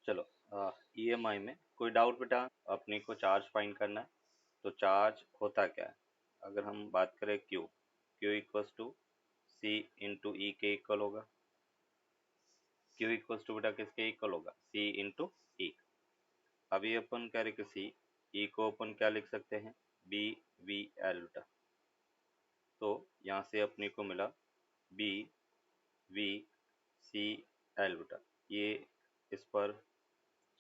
चलो ईएमआई में कोई डाउट बेटा? अपने को चार्ज फाइंड करना है। तो चार्ज होता क्या है? अगर हम बात करें q equals to c into e के इक्वल होगा। क्यू इक्वल्स टू बेटा किसके इक्वल होगा? सी इंटू ई। अभी अपन क्या लिखे? सी। ई को अपन क्या लिख सकते हैं? बी वी एल बेटा। तो यहाँ से अपने को मिला बी वी सी एल बेटा। ये इस पर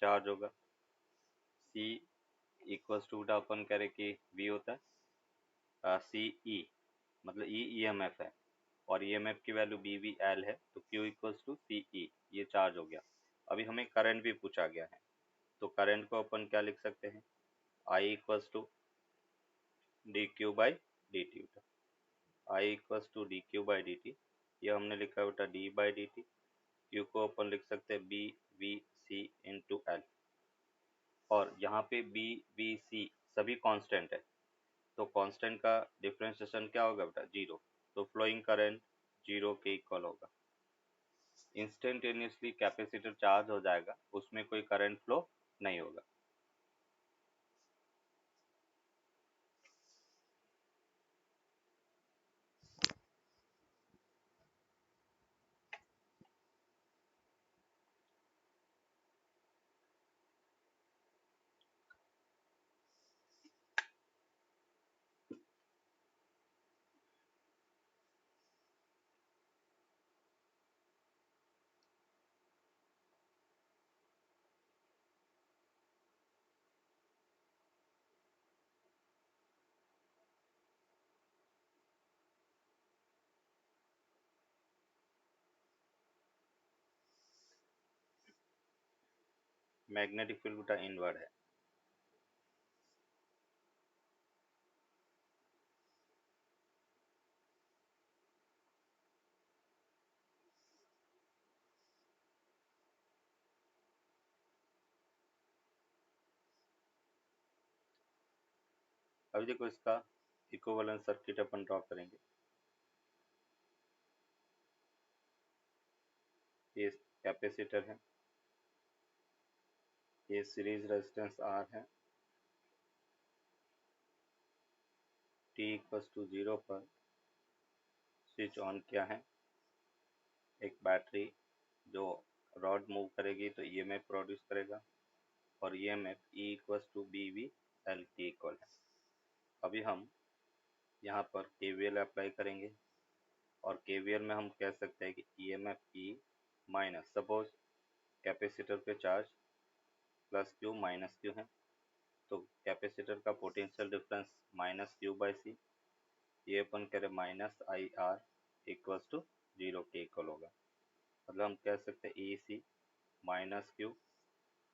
चार्ज होगा। सी इक्वल्स टू बेटा अपन कह रहे कि वी होता है सी ई, मतलब ई ईएमएफ है और ईएमएफ की वैल्यू बी वी एल है। तो क्यू इक्वल्स टू सी ई, ये चार्ज हो गया। अभी हमें करंट भी पूछा गया है, तो करंट को अपन क्या लिख सकते हैं? I equals to d q by D t बेटा। I equals to d q by D T, ये हमने लिखा बेटा d by D t. Q को अपन लिख सकते हैं B v c into l. और यहाँ पे बी वी सी सभी कांस्टेंट है, तो कांस्टेंट का डिफरेंशिएशन क्या होगा बेटा? जीरो। तो फ्लोइंग करंट जीरो के इक्वल होगा। इंस्टेंटेनियसली कैपेसिटर चार्ज हो जाएगा, उसमें कोई करंट फ्लो नहीं होगा। मैग्नेटिक फील्ड बेटा इनवर्ड है। अभी देखो इसका इक्विवेलेंट सर्किट अपन ड्रॉ करेंगे। ये कैपेसिटर है, ये सीरीज रेजिस्टेंस आर है। टी इक्वल्स टू जीरो पर स्विच ऑन किया है। एक बैटरी जो रॉड मूव करेगी तो ईएमएफ प्रोड्यूस करेगा, और EMF E equals to B we L के इक्वल है। अभी हम यहाँ पर केवीएल अप्लाई करेंगे, और केवीएल में हम कह सकते हैं कि EMF e minus, suppose capacitor पे charge plus q minus q है, तो कैपेसिटर का potential difference minus q by c, ये अपन करें minus i r equals to zero के इक्वल होगा। मतलब हम कह सकते हैं e c minus q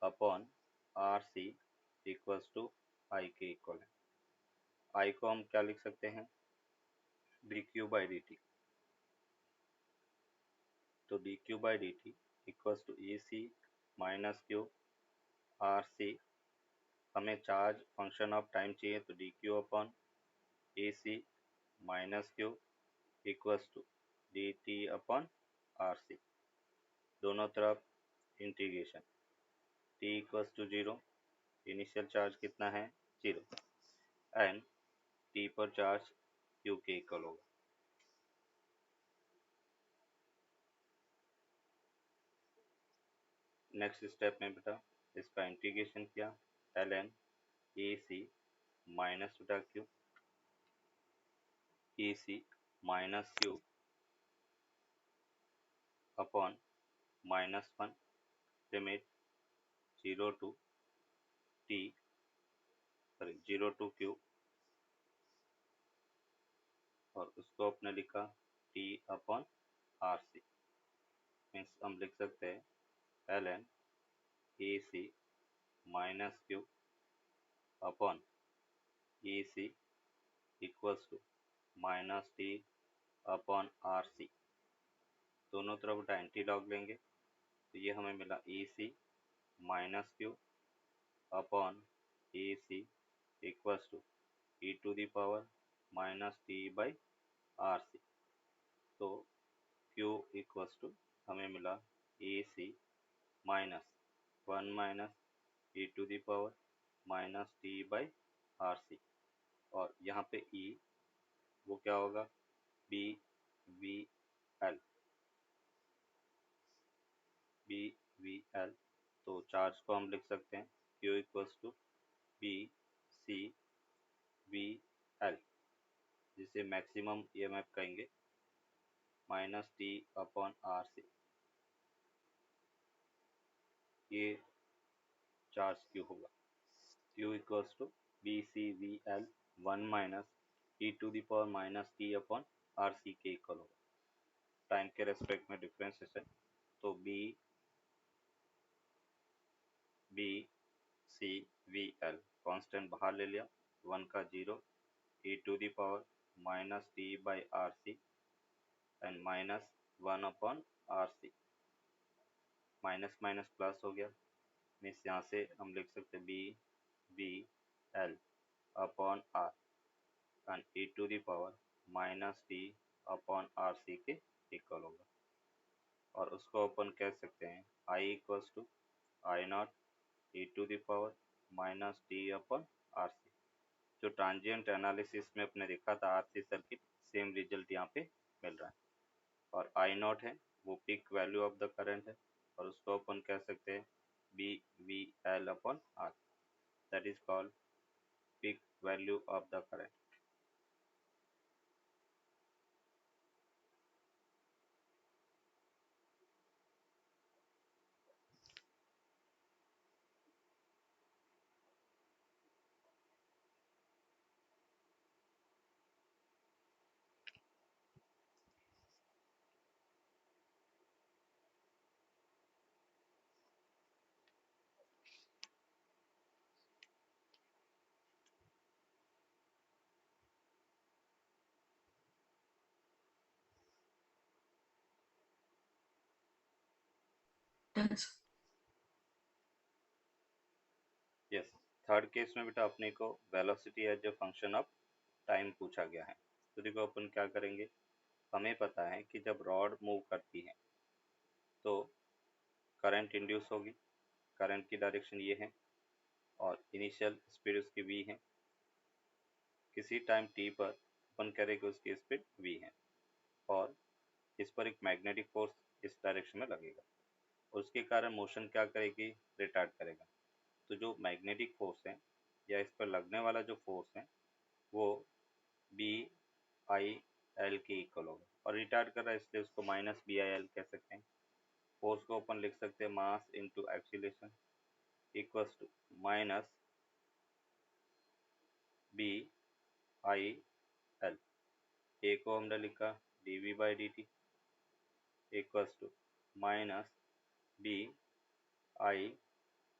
upon are c equals to i के इक्वल है। आई को हम क्या लिख सकते हैं? D q by D T. तो d q by D T equals to e c minus q r c. हमें चार्ज फंक्शन ऑफ टाइम चाहिए, तो d q upon a c minus q equals to d t upon are c. दोनों तरफ integration. T equals to zero, initial charge कितना है? Zero. And t पर charge q के equal होगा। Next step में बेटा इसका इंटीग्रेशन किया, l n a c minus बेटा q a c minus q upon minus one limit zero to t, sorry zero to q, और उसको अपने लिखा t upon are c. Means हम लिख सकते हैं l n a c minus q upon a c equals to minus T upon are c. दोनों तरफ बेटा एंटी लॉग लेंगे, तो ये हमें मिला a c minus q upon a c equals to e to the power minus t by r c. तो q equals to हमें मिला a c minus 1 minus e to the power minus t by r c, और यहाँ पे e वो क्या होगा, B we l, b we l. तो चार्ज को हम लिख सकते हैं q equals to b c v l, जिसे मैक्सिमम ईएमएफ कहेंगे, minus T upon R C. ये चार्ज क्यू होगा, q equals to b c v l 1 minus e to the power minus T upon are c के equal होगा। Time के respect में differentiation, तो b b c v l constant बाहर ले लिया, 1 का 0, e to the power minus t by r c and minus 1 upon R C, minus minus plus हो गया। मीन्स यहाँ से हम लिख सकते b V L upon r and e to the power minus T upon are c के equal होगा। और उसको अपन कह सकते हैं i equals to i naught e to the power minus T upon are c. जो ट्रांजिएंट एनालिसिस में अपने देखा था आरसी सर्किट, सेम रिजल्ट यहाँ पे मिल रहा है। और आई नॉट है वो peak value of the current है, और उसको अपन कह सकते हैं B V L upon R, that is called peak value of the current. Done, sir. Yes, third case में बेटा अपने को velocity as a function of time पूछा गया है। तो देखो अपन क्या करेंगे, हमें पता है कि जब रॉड मूव करती है तो करंट इंड्यूस होगी, करंट की डायरेक्शन ये है और इनिशियल स्पीड उसकी v है। किसी टाइम t पर अपन करेंगे उसकी स्पीड v है, और इस पर एक मैग्नेटिक फोर्स इस डायरेक्शन में लगेगा, और उसके कारण मोशन क्या करेगी, रिटार्ड करेगा। तो जो मैग्नेटिक फोर्स है या इस पर लगने वाला जो फोर्स है वो बी आई एल के इक्वल होगा, और रिटार्ड कर रहा है इसलिए उसको माइनस बी आई एल कह सकते हैं। फोर्स को अपन लिख सकते हैं mass into acceleration equals to minus b i l. A को हमने लिखा d v by D T equals to minus b i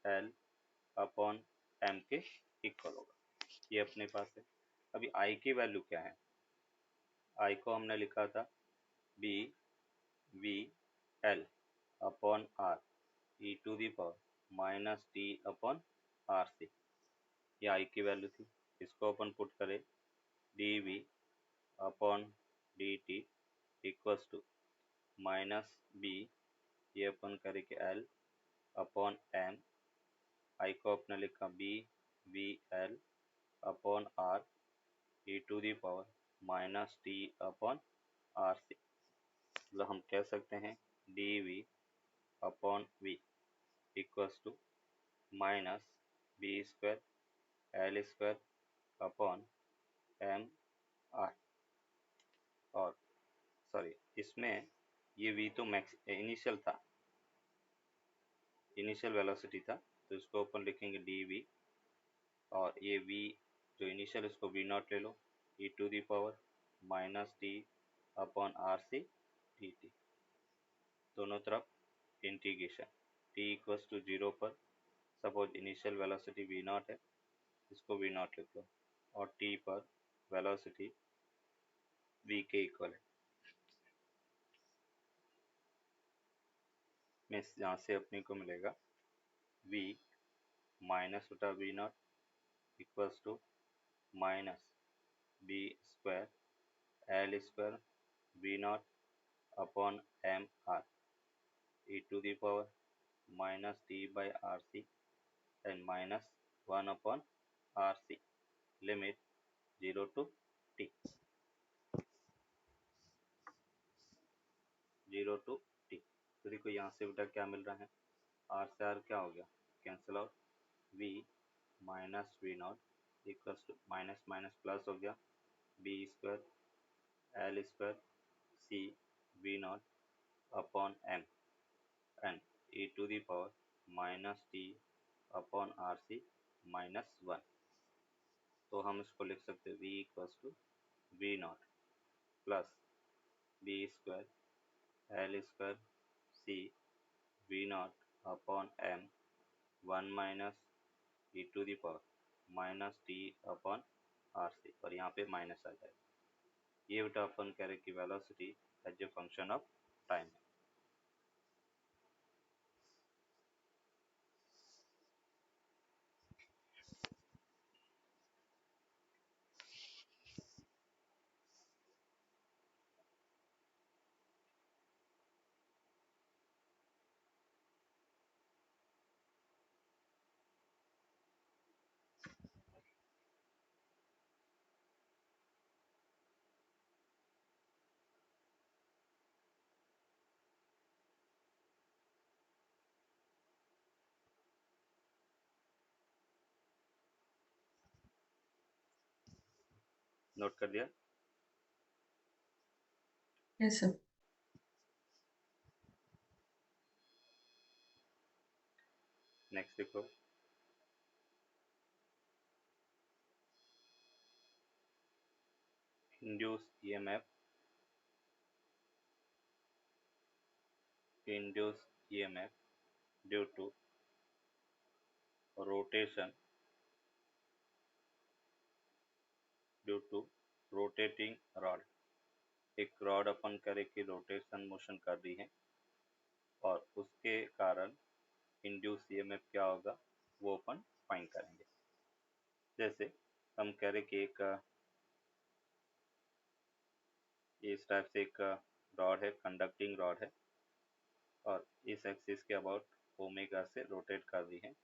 l upon m के इक्वल होगा। ये अपने पास है। अभी आई की वैल्यू क्या है, आई को हमने लिखा था B V L upon R E to the power minus T upon R C, ये आई की वैल्यू थी। इसको अपन पुट करें D V upon D T equals to minus B, ये अपन करेंगे एल अपॉन एम, आई को अपने लिखा B V L upon R E to the power minus T upon are C. मतलब हम कह सकते हैं D V upon V equals to minus B square L square upon M R. और sorry, इसमें ये वी तो मैक्स इनिशियल था, इनिशियल वेलोसिटी था, तो इसको अपन लिखेंगे डी वी, और ये वी जो इनिशियल इसको वी नॉट ले लो e to the power minus T upon are c d t, दोनों तरफ इंटीग्रेशन। टी इक्वल्स टू 0 पर suppose initial velocity v naught है, इसको वी नॉट लिख लो, और टी पर वेलोसिटी वी के इक्वल है। मीन्स यहाँ से अपने को मिलेगा वी माइनस बटा v naught equals to minus B square L square v naught upon M r E to the power minus t by RC and minus 1 upon RC, limit 0 to t, 0 to t। तो देखो यहाँ से बेटा क्या मिल रहा है, R से R क्या हो गया, cancel out, V minus V naught equals to minus minus plus हो गया, B square L square C V naught upon M and e to the power minus T upon R C minus 1। तो हम इसको लिख सकते हैं v equals to V naught plus B square L square C V naught upon M 1 minus e to the power minus T upon are c, और यहाँ पे minus आ जाएगा। ये बेटा अपन कह रहे कि velocity as a function of time है। नोट कर दिया? Yes sir. नेक्स्ट देखो, induced EMF, induced EMF due to rotation, due to rotating rod। एक रॉड अपन करे कि रोटेशन मोशन कर रही है और उसके कारण इंड्यूस ईएमएफ क्या होगा वो अपन फाइंड करेंगे। जैसे हम कह रहे कि एक इस टाइप से एक रॉड है, कंडक्टिंग रॉड है, और इस एक्सिस के अबाउट ओमेगा से रोटेट कर रही है।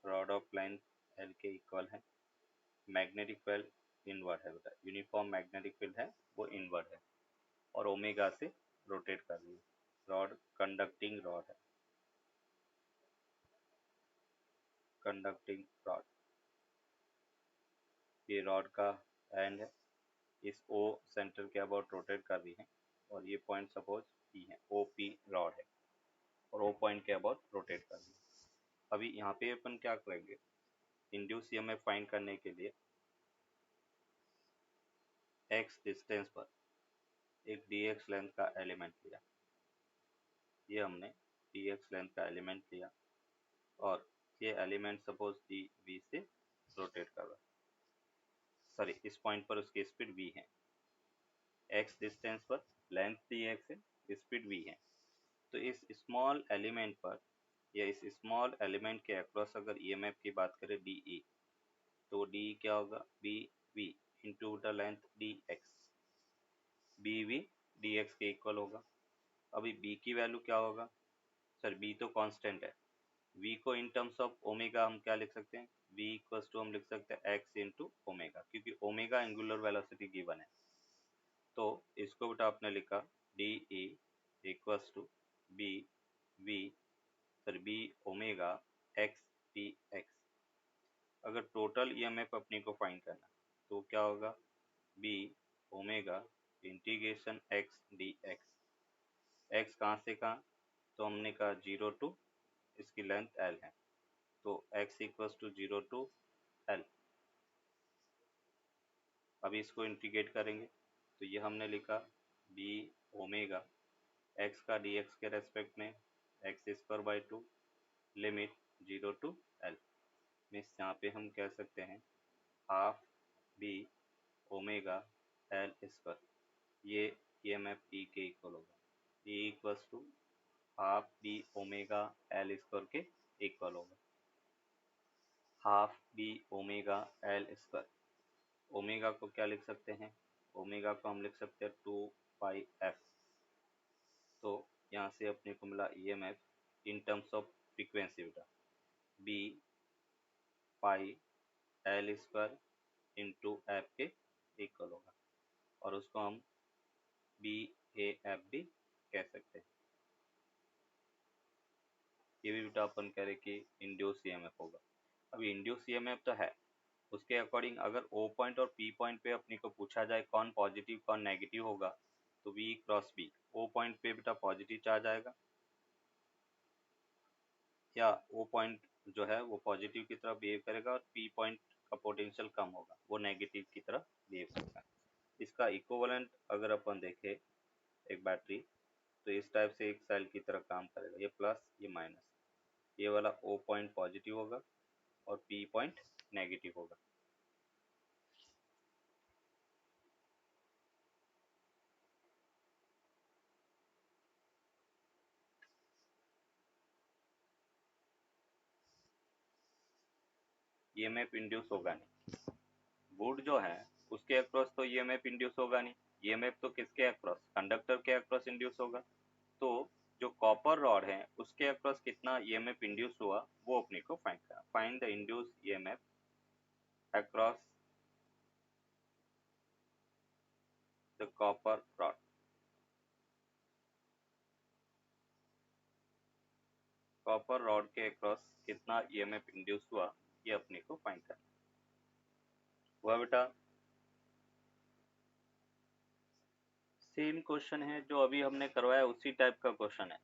रॉड ऑफ लेंथ एल के इक्वल है, मैग्नेटिक फील्ड इनवर्ड है बेटा, यूनिफॉर्म मैग्नेटिक फील्ड है वो इनवर्ड है और ओमेगा से रोटेट कर रही है। रॉड कंडक्टिंग रॉड है, कंडक्टिंग रॉड, ये रॉड का एंड है, इस ओ सेंटर के अबाउट रोटेट कर रही है और ये पॉइंट सपोज पी है, ओ पी रॉड है और ओ पॉइंट के अबाउट रोटेट कर रही है। अभी यहाँ पे अपन क्या करेंगे, इंड्यूस ईएमएफ फाइंड करने के लिए एक्स डिस्टेंस पर एक dx लेंथ का एलिमेंट लिया, ये हमने dx लेंथ का एलिमेंट लिया और ये एलिमेंट सपोज डी वी से रोटेट कर रहा है, सॉरी इस पॉइंट पर उसकी स्पीड v है, x डिस्टेंस पर लेंथ dx है, स्पीड v है। तो इस स्मॉल एलिमेंट पर या इस स्मॉल एलिमेंट के अक्रॉस अगर ईएमएफ की बात करें डी, तो डी क्या होगा, B V into the length D X, B V D X के इक्वल होगा। अभी बी की वैल्यू क्या होगा, सर बी तो कांस्टेंट है, v को इन टर्म्स ऑफ ओमेगा हम क्या लिख सकते हैं, v इक्वल्स टू हम लिख सकते हैं x इंटू ओमेगा, क्योंकि ओमेगा एंगुलर वेलोसिटी गिवन है। तो इसको बेटा आपने लिखा D E equals to B V sir B omega X D X. अगर टोटल ईएमएफ अपने को फाइंड करना तो क्या होगा, B omega integration X D X, X कहाँ से कहाँ, तो हमने कहा 0 टू, इसकी लेंथ एल है, तो x equals to 0 to L. अभी इसको इंटीग्रेट करेंगे तो ये हमने लिखा बी ओमेगा एक्स का डी एक्स के रेस्पेक्ट में X square by two, limit 0 to L. Means यहाँ पे हम कह सकते हैं half B omega L square, ये EMF ई के इक्वल होगा, E equals to half B omega L square के इक्वल होगा, half B omega L square. Omega को क्या लिख सकते हैं, ओमेगा को हम लिख सकते हैं 2 पाई एफ। तो यहाँ से अपने को मिला EMF in terms of frequency बेटा, b pi l square into f के इक्वल होगा, और उसको हम बी ए एफ भी कह सकते हैं। ये भी बेटा अपन कह रहे कि इंड्यूस ईएमएफ होगा। अभी इंड्यूस ईएमएफ तो है, उसके अकॉर्डिंग अगर ओ पॉइंट और पी पॉइंट पे अपने को पूछा जाए कौन पॉजिटिव कौन नेगेटिव होगा, तो V cross B, O point पे बेटा पॉजिटिव चार्ज आएगा, या ओ पॉइंट जो है वो पॉजिटिव की तरफ बिहेव करेगा, और पी पॉइंट का पोटेंशियल कम होगा, वो नेगेटिव की तरफ बिहेव करेगा। इसका इक्विवेलेंट अगर अपन देखें एक बैटरी, तो इस टाइप से एक सेल की तरह काम करेगा, ये प्लस ये माइनस, ये वाला ओ पॉइंट पॉजिटिव होगा और पी पॉइंट नेगेटिव होगा। ईएमएफ इंड्यूस होगा नहीं, वुड जो है उसके अक्रॉस तो ईएमएफ इंड्यूस होगा नहीं, ईएमएफ तो किसके अक्रॉस, कंडक्टर के अक्रॉस इंड्यूस होगा। तो जो कॉपर रॉड है उसके अक्रॉस कितना ईएमएफ इंड्यूस हुआ वो अपने को फाइंड करना, find the induce EMF across the copper rod. Copper rod के अक्रॉस कितना ईएमएफ इंड्यूस हुआ ये अपने को फाइंड करना। हुआ बेटा? सेम क्वेश्चन है जो अभी हमने करवाया, उसी टाइप का क्वेश्चन है।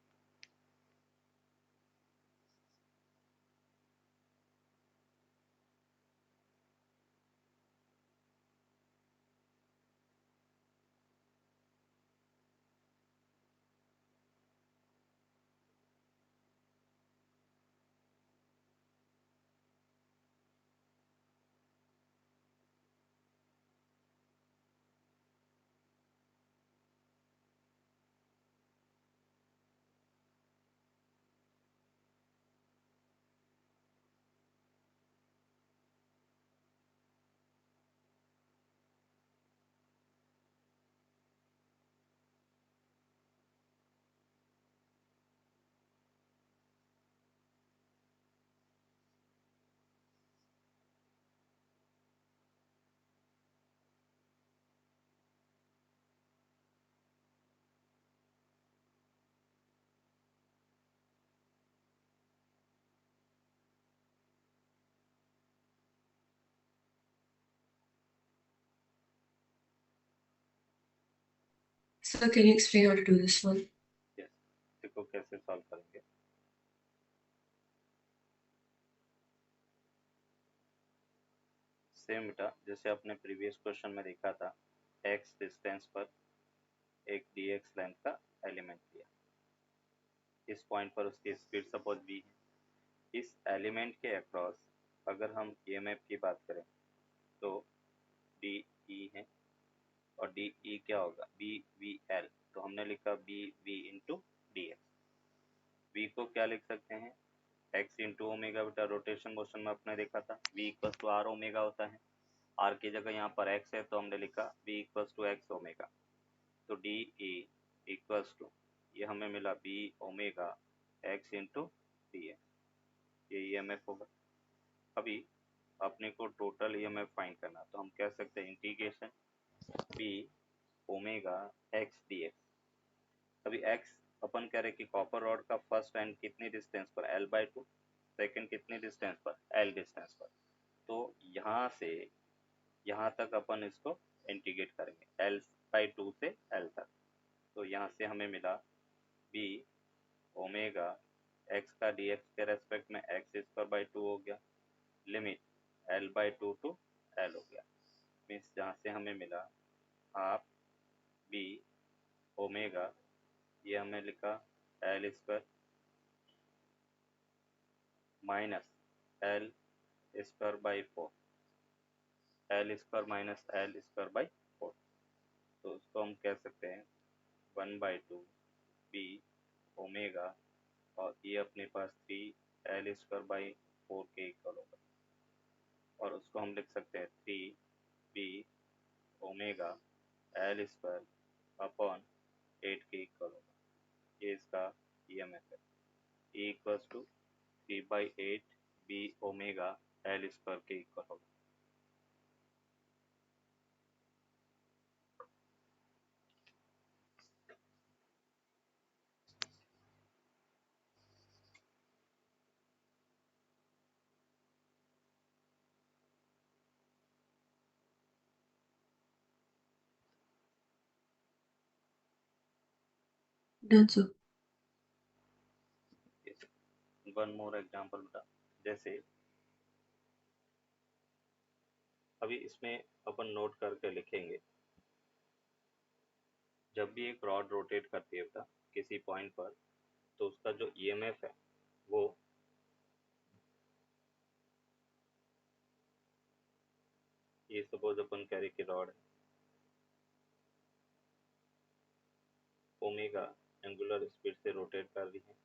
So can you explain how to do this one? Yes. देखो कैसे सॉल्व करेंगे। सेम बेटा जैसे आपने प्रीवियस क्वेश्चन में देखा था, x डिस्टेंस पर एक dx लेंथ का एलिमेंट लिया, इस पॉइंट पर उसकी स्पीड सपोज v है। इस एलिमेंट के अक्रॉस अगर हम ईएमएफ की बात करें तो डी ई है, और डी ई क्या होगा, बी वी एल, तो हमने लिखा B V into D X. V को क्या लिख सकते हैं, एक्स इंटू ओमेगा, बेटा रोटेशन मोशन में आपने देखा था V equal to R omega होता है, आर की जगह यहाँ पर एक्स है तो हमने लिखा V equal to X omega. तो डी ई इक्वल्स टू, ये हमें मिला B omega X into D X, ये ईएमएफ होगा। अभी अपने को टोटल ईएमएफ फाइंड करना, तो हम कह सकते हैं integration B omega X D X. अभी एक्स अपन कह रहे कि कॉपर रॉड का फर्स्ट एंड कितनी डिस्टेंस पर, L/2, सेकंड कितनी डिस्टेंस पर, L डिस्टेंस पर। तो यहाँ से यहाँ तक अपन इसको इंटीग्रेट करेंगे L/2 से L तक। तो यहाँ से हमें मिला बी ओमेगा एक्स का डी एक्स के रेस्पेक्ट में x² 2 हो गया, लिमिट L/2 टू L हो गया, मीन्स जहाँ से हमें मिला हाफ बी ओमेगा, ये हमें लिखा L² minus L² 4, L² - L² 4। तो उसको हम कह सकते हैं 1/2 बी ओमेगा, और ये अपने पास 3L² 4 के इक्वल होगा, और उसको हम लिख सकते हैं 3 बी ओमेगा L² अपॉन 8 के इक्वल होगा। ये इसका ईएमएफ है। E equals to C/8 B omega L square के इक्वल होगा। Done, sir. One more example बेटा, जैसे अभी इसमें अपन नोट करके लिखेंगे, जब भी एक रॉड रोटेट करती है बेटा किसी पॉइंट पर, तो उसका जो ईएमएफ है वो ये सपोज अपन कह रहे कि रॉड ओमेगा एंगुलर स्पीड से रोटेट कर रही है,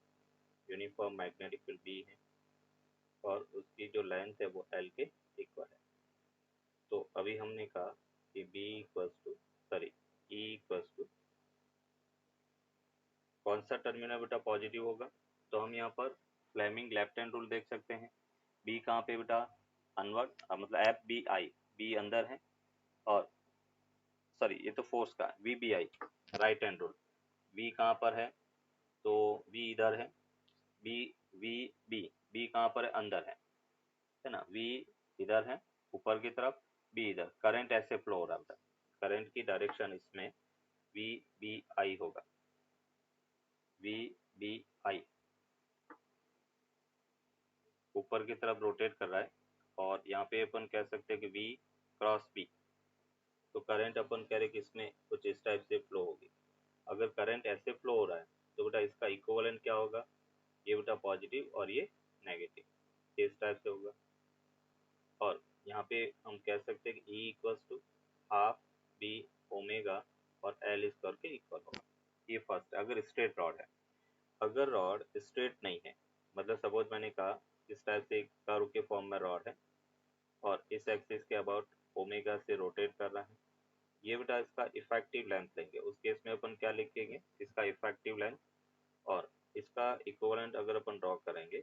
यूनिफॉर्म मैग्नेटिक फील्ड बी है और उसकी जो लेंथ है वो एल के इक्वल है। तो अभी हमने कहा कि B equals to sorry E equals to कौन सा टर्मिनल बेटा पॉजिटिव होगा, तो हम यहाँ पर फ्लेमिंग लेफ्ट हैंड रूल देख सकते हैं। बी कहाँ पे बेटा, अनवर्ड, मतलब एफ बी आई, बी अंदर है और सॉरी ये तो फोर्स का V B I right hand rule. B कहाँ पर है, तो बी इधर है, बी वी बी, बी कहाँ पर है, अंदर है ना, वी इधर है ऊपर की तरफ, बी इधर। करंट ऐसे फ्लो हो रहा है, करंट की डायरेक्शन इसमें वी बी आई होगा, वी बी आई ऊपर की तरफ रोटेट कर रहा है और यहाँ पे अपन कह सकते हैं कि वी क्रॉस बी, तो करंट अपन कह रहे कि इसमें कुछ इस टाइप से फ्लो होगी। अगर करंट ऐसे फ्लो हो रहा है तो बेटा इसका इक्विवेलेंट क्या होगा, ये बेटा पॉजिटिव और ये नेगेटिव, इस टाइप से होगा। और यहाँ पे हम कह सकते हैं कि E equals to half B omega और एल स्क्वायर के इक्वल होगा। ये फर्स्ट है अगर स्ट्रेट रॉड है। अगर रॉड स्ट्रेट नहीं है, मतलब सपोज मैंने कहा इस टाइप से एक कर्व के फॉर्म में रॉड है और इस एक्सिस के अबाउट ओमेगा से रोटेट कर रहा है, ये बेटा इसका इफेक्टिव लेंथ लेंगे। उस केस में अपन क्या लिखेंगे, इसका इफेक्टिव लेंथ और इसका इक्विवेलेंट अगर अपन ड्रॉ करेंगे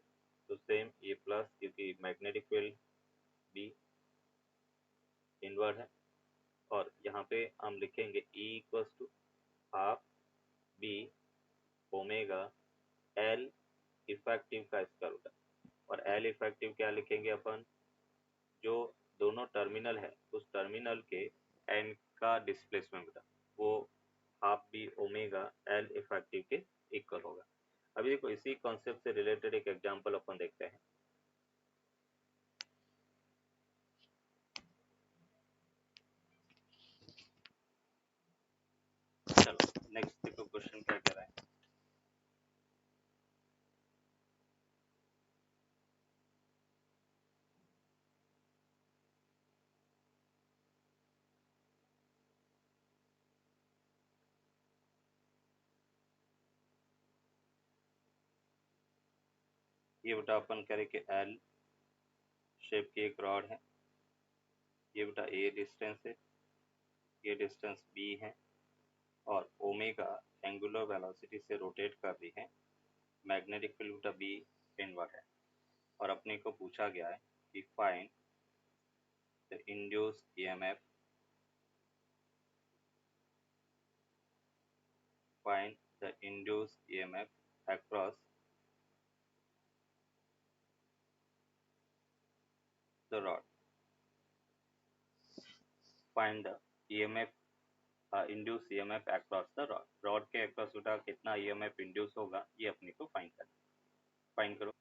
तो सेम ये प्लस, क्योंकि मैग्नेटिक फील्ड बी इनवर्ड है और यहाँ पे हम लिखेंगे E equals to half B omega L effective का स्क्वायर रूट, और एल इफेक्टिव क्या लिखेंगे अपन, जो दोनों टर्मिनल है उस टर्मिनल के एंड का डिस्प्लेसमेंट था वो half B omega L effective के इक्वल होगा। अभी देखो इसी कॉन्सेप्ट से रिलेटेड एक एग्जांपल अपन देखते हैं। चलो नेक्स्ट देखो क्वेश्चन क्या कह रहा है। ये बेटा अपन कह रहे कि एल शेप की एक रॉड है, ये बेटा ए डिस्टेंस है, ये डिस्टेंस बी है और ओमेगा एंगुलर वेलोसिटी से रोटेट कर रही है, मैग्नेटिक फील्ड बेटा बी इनवर्ड है और अपने को पूछा गया है कि find the induced EMF, find the induced EMF across the rod, find the EMF induced EMF across the rod, rod के across बेटा कितना EMF induce होगा ये अपने को फाइंड करना, फाइंड करो।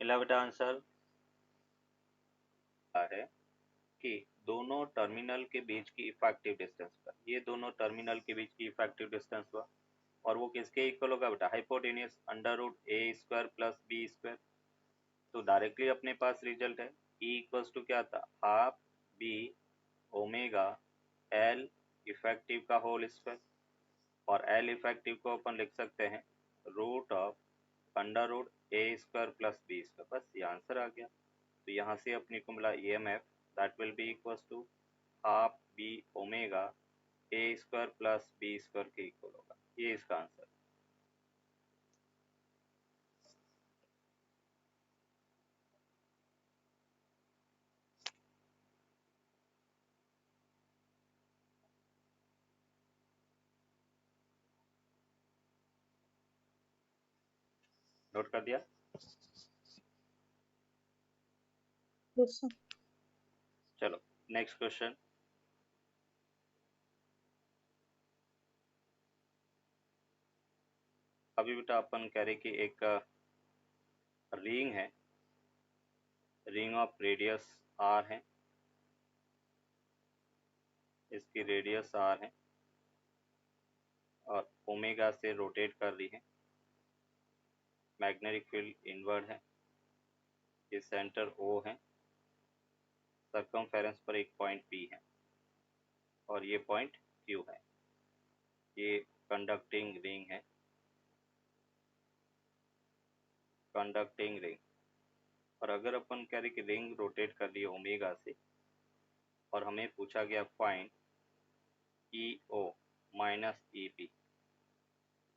मिला बेटा आंसर है कि दोनों टर्मिनल के बीच की इफेक्टिव डिस्टेंस पर, ये दोनों टर्मिनल के बीच की इफेक्टिव डिस्टेंस हुआ और वो किसके इक्वल होगा बेटा, hypotenuse under root A square plus B square. तो डायरेक्टली अपने पास रिजल्ट है E इक्वल्स टू क्या था, half B omega L effective का होल स्क्वायर, और एल इफेक्टिव को अपन लिख सकते हैं root of under root A square plus B square. बस ये आंसर आ गया। तो यहाँ से अपने को मिला EMF that will be equals to half B omega A square plus B square के इक्वल होगा। ये इसका आंसर। नोट कर दिया? Yes, sir. चलो नेक्स्ट क्वेश्चन। अभी बेटा अपन कह रहे कि एक रिंग है, रिंग ऑफ रेडियस r है, इसकी रेडियस r है और ओमेगा से रोटेट कर रही है, मैग्नेटिक फील्ड इनवर्ड है, ये सेंटर O है, सरकमफेरेंस पर एक पॉइंट P है और ये पॉइंट Q है। ये कंडक्टिंग रिंग है, कंडक्टिंग रिंग। और अगर अपन कह रहे कि रिंग रोटेट कर रही है ओमेगा से और हमें पूछा गया फाइंड EO माइनस EP,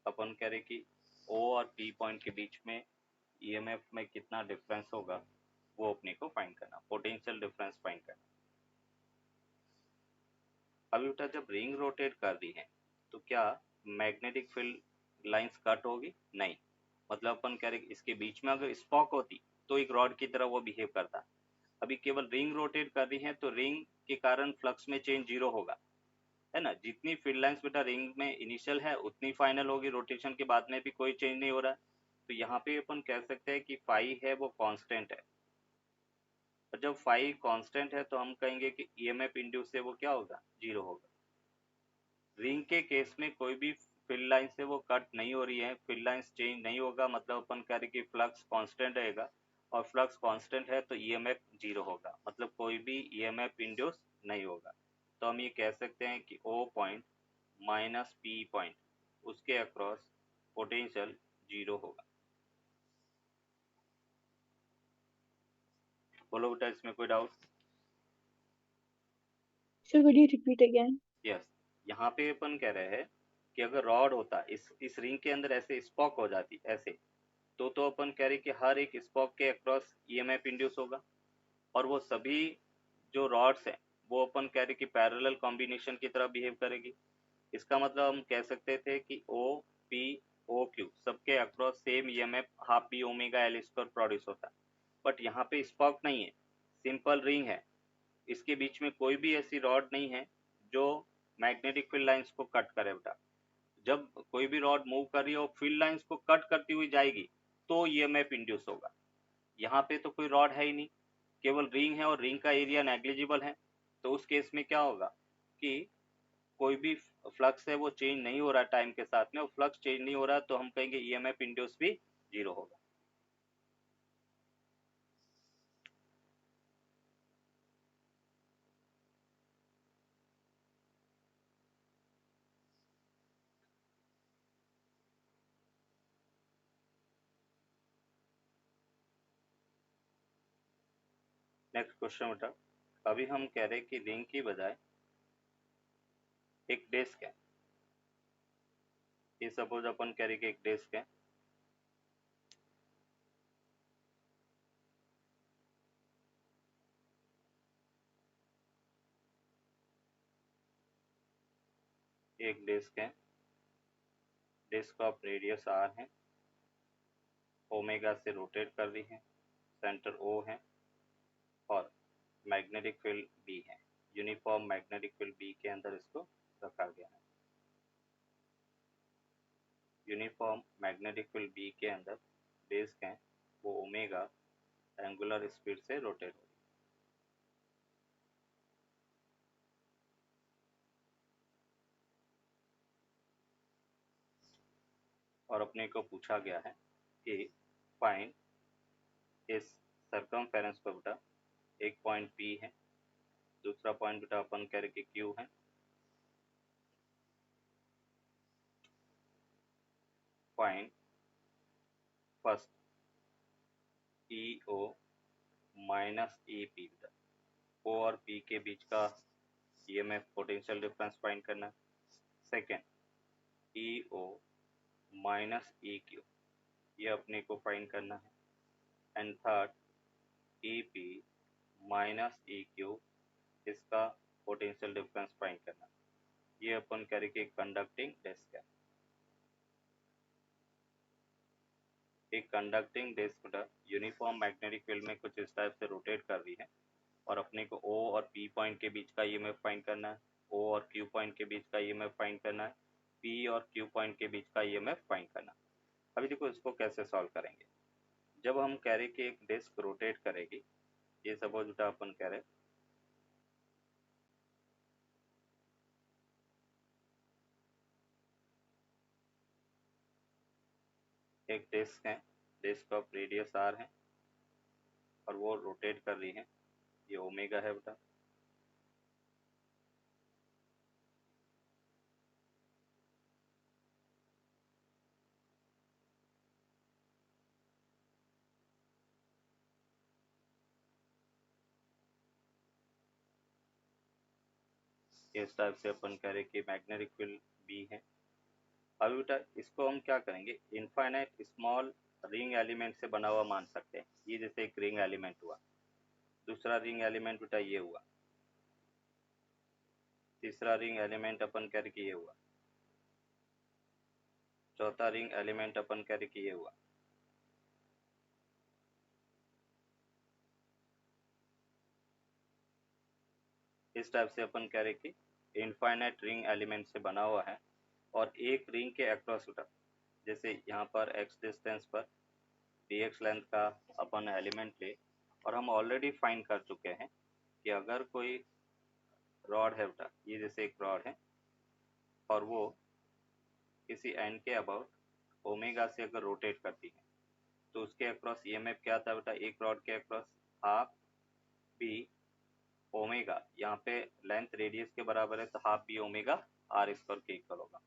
अपन कह रहे कि O और P पॉइंट के बीच में EMF में कितना डिफरेंस होगा वो अपने को फाइंड करना, पोटेंशियल डिफरेंस फाइंड करना। अभी बेटा जब रिंग रोटेट कर रही है तो क्या मैग्नेटिक फील्ड लाइंस कट होगी? नहीं। मतलब अपन कह रहे इसके बीच में अगर स्पॉक होती तो एक रॉड की तरह वो बिहेव करता। अभी केवल रिंग रोटेट कर रही है तो रिंग के कारण फ्लक्स में चेंज जीरो होगा, है ना। जितनी फील्ड लाइंस बेटा रिंग में इनिशियल है उतनी फाइनल होगी, रोटेशन के बाद में भी कोई चेंज नहीं हो रहा है। तो यहाँ पे अपन कह सकते हैं कि फाई है वो कांस्टेंट है। और जब फाई कांस्टेंट है तो हम कहेंगे कि ईएमएफ इंड्यूस से वो क्या होगा, जीरो होगा। रिंग के केस में कोई भी फील्ड लाइन से वो कट नहीं हो रही है, फील्ड लाइंस चेंज नहीं होगा, मतलब अपन कह रहे कि फ्लक्स कांस्टेंट रहेगा और फ्लक्स कांस्टेंट है तो ईएमएफ जीरो होगा, मतलब कोई भी ईएमएफ इंड्यूस नहीं होगा। तो हम ये कह सकते हैं कि O point minus P point उसके अक्रॉस पोटेंशियल जीरो होगा। बोलो बेटा इसमें कोई doubt? Sir, could you repeat again? Yes, यहाँ पे अपन कह रहे हैं कि अगर रॉड होता इस रिंग के अंदर ऐसे स्पॉक हो जाती ऐसे, तो अपन कह रहे कि हर एक स्पॉक के अक्रॉस ईएमएफ इंड्यूस होगा और वो सभी जो रॉड्स हैं वो अपन कह रहे कि पैरेलल कॉम्बिनेशन की तरह बिहेव करेगी। इसका मतलब हम कह सकते थे कि ओ पी ओ क्यू सबके across same EMF half P omega L square produce होता है। बट यहाँ पे स्पॉक नहीं है, सिंपल रिंग है, इसके बीच में कोई भी ऐसी रॉड नहीं है जो मैग्नेटिक फील्ड लाइंस को कट करे बेटा। जब कोई भी रॉड मूव कर रही है और फील्ड लाइंस को कट करती हुई जाएगी तो ईएमएफ इंड्यूस होगा। यहाँ पे तो कोई रॉड है ही नहीं, केवल रिंग है और रिंग का एरिया नेग्लिजिबल है। तो उस केस में क्या होगा कि कोई भी फ्लक्स है वो चेंज नहीं हो रहा टाइम के साथ में, और फ्लक्स चेंज नहीं हो रहा तो हम कहेंगे ईएमएफ इंड्यूस भी जीरो होगा। नेक्स्ट क्वेश्चन बेटा। अभी हम कह रहे हैं कि रिंग की बजाय एक डिस्क है, ये सपोज अपन कह रहे कि एक डिस्क है, एक डिस्क है, डिस्क ऑफ रेडियस आर है, ओमेगा से रोटेट कर रही है, सेंटर O है और मैग्नेटिक फील्ड B है। यूनिफॉर्म मैग्नेटिक फील्ड B के अंदर इसको रखा गया है। यूनिफॉर्म मैग्नेटिक फील्ड B के अंदर डिस्क है वो ओमेगा एंगुलर स्पीड से रोटेट हो रही है। और अपने को पूछा गया है कि फाइंड इस सर्कमफेरेंस पर बेटा एक पॉइंट P है, दूसरा पॉइंट बेटा अपन कह रहे कि Q है। Find first EO minus EP बेटा, O और P के बीच का EMF पोटेंशियल डिफरेंस फाइंड करना है। सेकेंड EO माइनस EQ, ये अपने को फाइंड करना है। And third EP minus EQ, इसका पोटेंशियल डिफरेंस फाइंड करना। ये अपन कह रहे कि कंडक्टिंग डिस्क है। एक conducting disc uniform magnetic field में कुछ इस टाइप से रोटेट कर रही है और अपने को O और P पॉइंट के बीच का ईएमएफ फाइंड करना है, O और Q पॉइंट के बीच का ईएमएफ फाइंड करना है, P और Q पॉइंट के बीच का ईएमएफ फाइंड करना। अभी देखो इसको कैसे सॉल्व करेंगे। जब हम कह रहे कि एक डिस्क रोटेट करेगी, ये सपोज बेटा अपन कह रहे एक डिस्क है, डिस्क ऑफ रेडियस r है और वो रोटेट कर रही है, ये ओमेगा है बेटा। इस टाइप से अपन कह रहे कि मैग्नेटिक फील्ड B है। अब बेटा इसको हम क्या करेंगे, इनफाइनाइट स्मॉल रिंग एलिमेंट से बना हुआ मान सकते हैं। ये जैसे एक रिंग एलिमेंट हुआ, दूसरा रिंग एलिमेंट बेटा ये हुआ, तीसरा रिंग एलिमेंट अपन कह रहे कि ये हुआ, चौथा रिंग एलिमेंट अपन कह रहे कि ये हुआ। इस टाइप से अपन कह रहे कि इनफाइनाइट रिंग एलिमेंट से बना हुआ है और एक रिंग के अक्रॉस बेटा, जैसे यहाँ पर x डिस्टेंस पर dx लेंथ का अपन एलिमेंट ले, और हम ऑलरेडी फाइंड कर चुके हैं कि अगर कोई रॉड है बेटा, ये जैसे एक रॉड है और वो किसी एन के अबाउट ओमेगा से अगर रोटेट करती है तो उसके अक्रॉस ईएमएफ क्या था बेटा, एक रॉड के अक्रॉस हाफ बी ओमेगा, यहाँ पे लेंथ रेडियस के बराबर है तो half B omega R square के इक्वल होगा।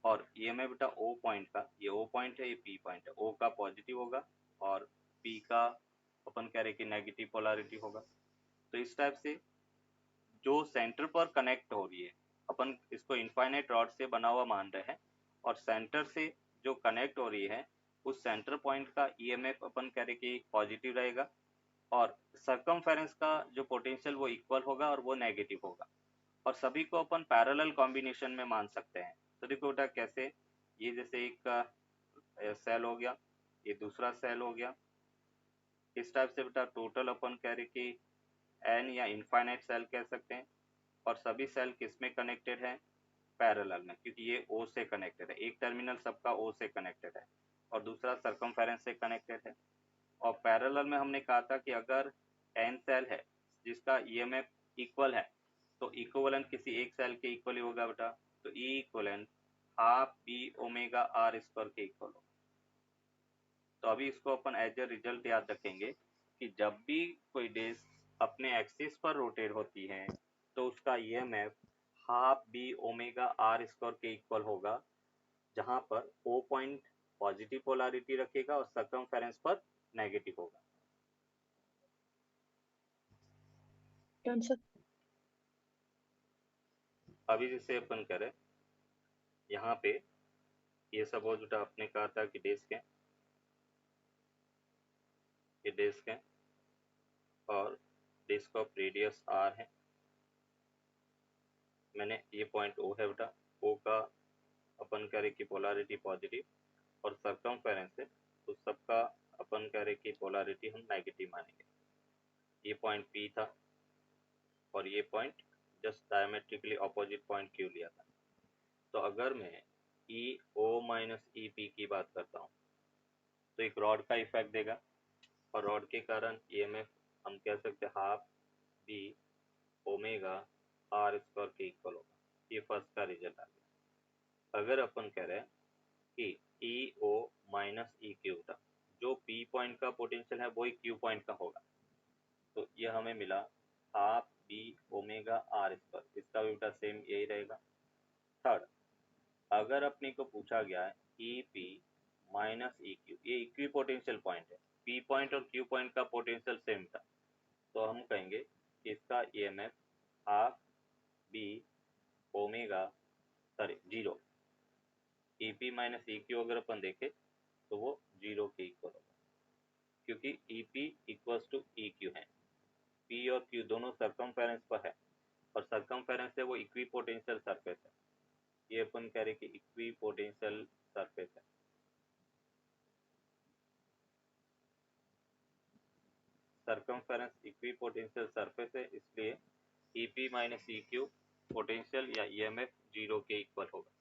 और ईएमएफ बेटा ओ पॉइंट का, ये ओ पॉइंट है, ये पी पॉइंट है, ओ का पॉजिटिव होगा और पी का अपन कह रहे कि नेगेटिव पोलैरिटी होगा। तो इस टाइप से जो सेंटर पर कनेक्ट हो रही है, अपन इसको इनफाइनाइट रॉड से बना हुआ मान रहे हैं और सेंटर से जो कनेक्ट हो रही है उस सेंटर पॉइंट का ईएमएफ अपन कह रहे कि पॉजिटिव रहेगा और सर्कमफेरेंस का जो पोटेंशियल वो इक्वल होगा और वो नेगेटिव होगा। और सभी को अपन पैरेलल कॉम्बिनेशन में मान सकते हैं। तो देखो बेटा कैसे, ये जैसे एक सेल हो गया, ये दूसरा सेल हो गया। इस टाइप से बेटा टोटल अपन कह रहे कि एन या इनफाइनाइट सेल कह सकते हैं। और सभी सेल किस में कनेक्टेड है, पैरेलल में, क्योंकि ये O से कनेक्टेड है, एक टर्मिनल सबका O से कनेक्टेड है और दूसरा सर्कमफेरेंस से कनेक्टेड है। और पैरेलल में हमने कहा था कि अगर n सेल है जिसका ईएमएफ इक्वल है तो इक्विवेलेंट किसी एक सेल के इक्वल ही होगा बेटा, तो E equivalent half B omega R square के इक्वल होगा। तो अभी इसको अपन एज ए रिजल्ट याद रखेंगे कि जब भी कोई डिस्क अपने एक्सिस पर रोटेट होती है तो उसका EMF half B omega R square के इक्वल होगा, जहां पर O पॉइंट पॉजिटिव पोलैरिटी रखेगा और सर्कमफेरेंस पर नेगेटिव होगा। Done, sir. अभी जैसे अपन करें यहाँ पे, ये सपोज बेटा आपने कहा था कि डिस्क है, ये डिस्क है और डिस्क ऑफ रेडियस r है। मैंने ये पॉइंट O है बेटा, O का अपन कह रहे कि पोलैरिटी पॉजिटिव और सर्कमफेरेंस है तो सबका अपन कह रहे कि पोलैरिटी हम नेगेटिव मानेंगे। ये पॉइंट P था और ये point just diametrically opposite point Q लिया था। तो अगर मैं EO माइनस EP की बात करता हूँ तो एक रॉड का इफेक्ट देगा, और रॉड के कारण ईएमएफ हम कह सकते हैं half B omega R square के इक्वल होगा। ये फर्स्ट का रिजल्ट आ गया। अगर अपन कह रहे हैं कि ई ओ माइनस ई क्यू था, जो पी पॉइंट का पोटेंशियल है वही क्यू पॉइंट का होगा, तो ये हमें मिला half B omega R square, इसका भी बेटा सेम यही रहेगा। थर्ड, अगर अपने को पूछा गया है E P minus E Q, ये इक्वी पोटेंशियल पॉइंट है, पी पॉइंट और क्यू पॉइंट का पोटेंशियल सेम था, तो हम कहेंगे कि इसका EMF half B omega sorry zero, E P minus E Q अगर अपन देखें तो वो जीरो के इक्वल होगा, क्योंकि E P equals to E Q है, पी और क्यू दोनों सर्कमफेरेंस पर है, और सर्कमफेरेंस है वो इक्वी पोटेंशियल सरफेस है, ये अपन कह रहे कि इक्वी पोटेंशियल सरफेस है। सर्कमफेरेंस इक्वी पोटेंशियल सरफेस है, इसलिए ई P minus E Q potential या ईएमएफ जीरो के इक्वल होगा।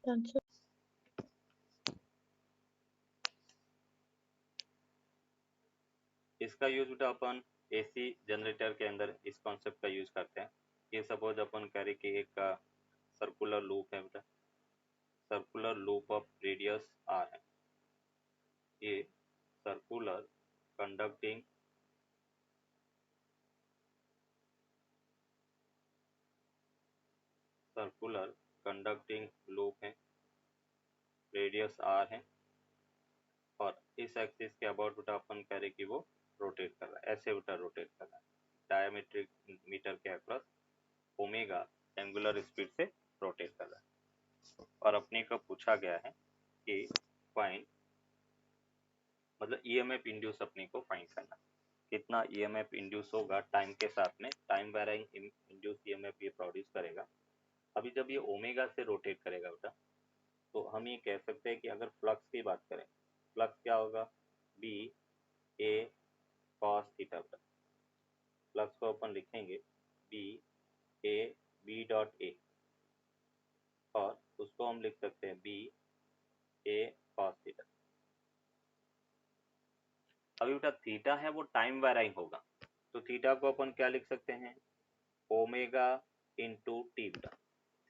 Done, sir. इसका यूज बेटा अपन एसी जनरेटर के अंदर इस कॉन्सेप्ट का यूज करते हैं। ये सपोज अपन कह रहे कि एक सर्कुलर लूप है बेटा, circular loop of radius R है, ये circular conducting circular conducting loop है, रेडियस आर है, और इस एक्सिस के अबाउट बेटा अपन कह रहे कि वो रोटेट कर रहा है, ऐसे बेटा रोटेट कर रहा है, डायमेट्रिक मीटर के अक्रॉस ओमेगा एंगुलर स्पीड से रोटेट कर रहा है। और अपने को पूछा गया है कि फाइंड, मतलब ईएमएफ इंड्यूस अपने को फाइंड करना, कितना ईएमएफ इंड्यूस होगा टाइम के साथ में, टाइम वेराइंग इंड्यूस ईएमएफ ये प्रोड्यूस करेगा। अभी जब ये ओमेगा से रोटेट करेगा बेटा, तो हम ये कह सकते हैं कि अगर फ्लक्स की बात करें, फ्लक्स क्या होगा, बी ए कॉस थीटा बेटा, फ्लक्स को अपन लिखेंगे B A B dot A, और उसको हम लिख सकते हैं बी ए कॉस थीटा। अभी बेटा थीटा है वो टाइम वेराइंग होगा, तो थीटा को अपन क्या लिख सकते हैं, ओमेगा इंटू टी बेटा,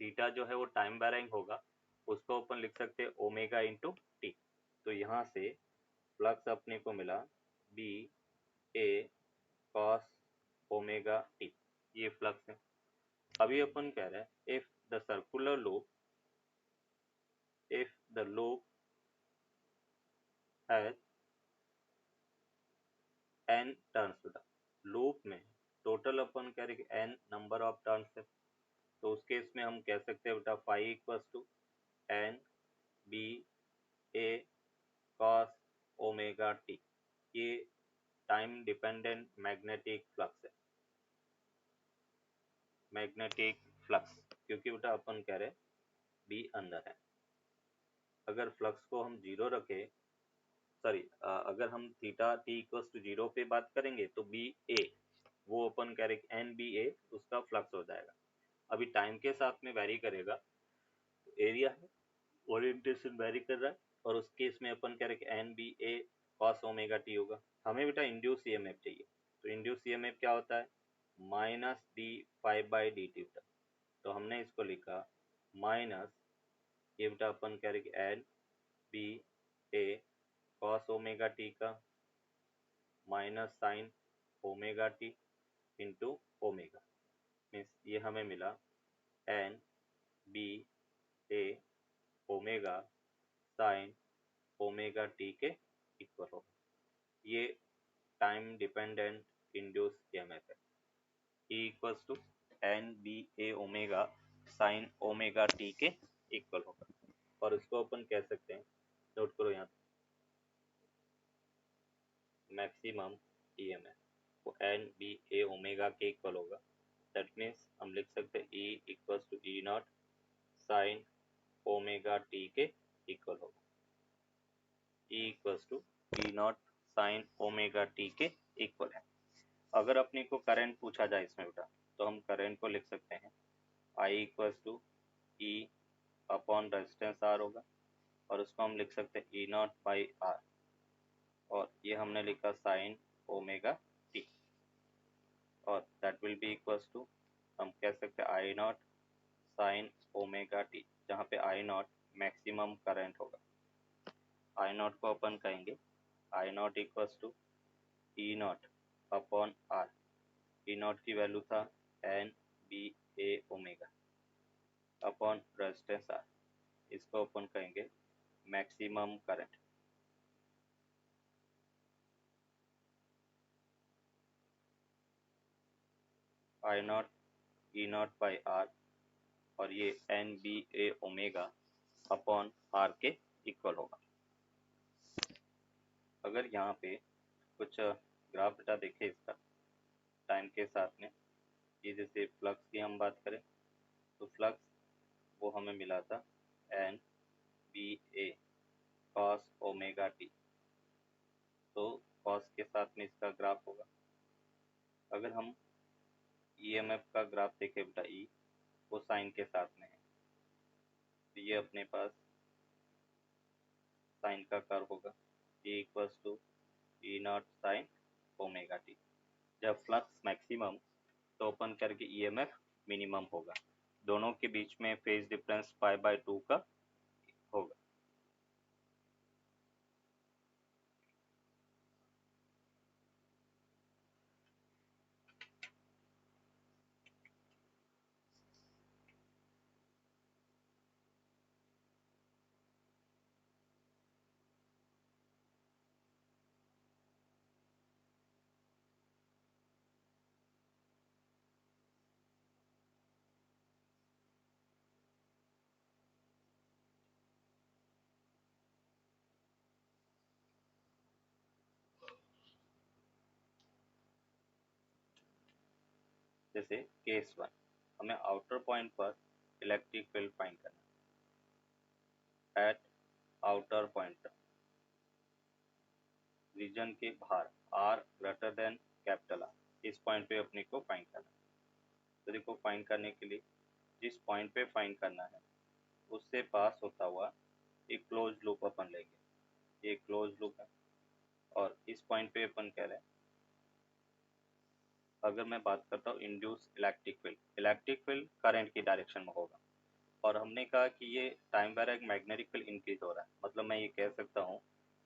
थीटा जो है वो टाइम वेराइंग होगा, उसको अपन लिख सकते हैं ओमेगा इंटू टी। तो यहाँ से फ्लक्स अपने को मिला B A cos omega T, ये फ्लक्स है। अभी अपन कह रहे हैं if the circular loop, if the loop has n turns बेटा, लूप में टोटल अपन कह रहे कि n नंबर ऑफ टर्न्स है, तो उस केस में हम कह सकते हैं बेटा phi equals to N B A cos omega T, ये टाइम डिपेंडेंट मैग्नेटिक फ्लक्स है, मैग्नेटिक फ्लक्स, क्योंकि बेटा अपन कह रहे बी अंदर है। अगर फ्लक्स को हम जीरो रखें, सॉरी अगर हम theta T equals to zero पे बात करेंगे तो बी ए, वो अपन कह रहे एन बी ए उसका फ्लक्स हो जाएगा। अभी टाइम के साथ में वेरी करेगा, तो एरिया है ओरिएंटेशन वेरी कर रहा है, और उस केस में अपन कह रहे कि N B A cos omega T होगा। हमें बेटा इंड्यूस ईएमएफ चाहिए, तो इंड्यूस ईएमएफ क्या होता है, minus D five by D t बेटा, तो हमने इसको लिखा माइनस, ये बेटा अपन कह रहे कि N B A cos omega T का minus sine omega T into omega, means ये हमें मिला N B A omega sine omega T के इक्वल होगा। ये टाइम डिपेंडेंट इंड्यूस ईएमएफ है, E equals to N B A omega sine omega T के equal होगा। और इसको अपन कह सकते हैं, नोट करो यहाँ, मैक्सिमम ईएमएफ वो एन बी ए ओमेगा के इक्वल होगा। दैट मीन्स हम लिख सकते हैं E equal to E naught sine omega T के इक्वल होगा। E equal to E naught sine omega T के इक्वल है। अगर अपने को करंट पूछा जाए इसमें बेटा, तो हम करंट को लिख सकते हैं I equal to E upon resistance R होगा, और उसको हम लिख सकते हैं ई नॉट बाई आर, और ये हमने लिखा साइन ओमेगा टी, और that will be equals to, हम कह सकते हैं I naught sine omega T, जहाँ पे आई नॉट मैक्सिमम करंट होगा। आई नॉट को अपन कहेंगे I naught equals to E naught upon R. E naught की वैल्यू था N B A omega upon resistance R, इसको अपन कहेंगे maximum current. I naught E naught by R, और ये N B A omega upon R के equal होगा। अगर यहाँ पे कुछ ग्राफ बेटा देखे इसका टाइम के साथ में, ये जैसे फ्लक्स की हम बात करें तो फ्लक्स वो हमें मिला था N B A cos omega T, तो कॉस के साथ में इसका ग्राफ होगा। अगर हम ईएमएफ का ग्राफ देखें बेटा, ई वो साइन के साथ में है, तो ये अपने पास साइन का कर्व होगा, A equals to E naught sine omega T. जब फ्लक्स मैक्सिमम तो ओपन करके ईएमएफ मिनिमम होगा, दोनों के बीच में फेज डिफरेंस पाई बाय 2 का होगा। जैसे केस 1, हमें आउटर पॉइंट पर इलेक्ट्रिक फील्ड फाइंड करना है। एट आउटर पॉइंट रीजन के बाहर R greater than capital R, इस पॉइंट पे अपने को फाइंड करना है। तो देखो फाइंड करने के लिए जिस पॉइंट पे फाइंड करना है उससे पास होता हुआ एक क्लोज लूप अपन लेंगे, ये क्लोज लूप है, और इस पॉइंट पे अपन कह रहे हैं, अगर मैं बात करता हूँ इंड्यूस इलेक्ट्रिक फील्ड करंट की डायरेक्शन में होगा, और हमने कहा कि ये टाइम बाय एक मैग्नेटिक फील्ड इंक्रीज हो रहा है, मतलब मैं ये कह सकता हूँ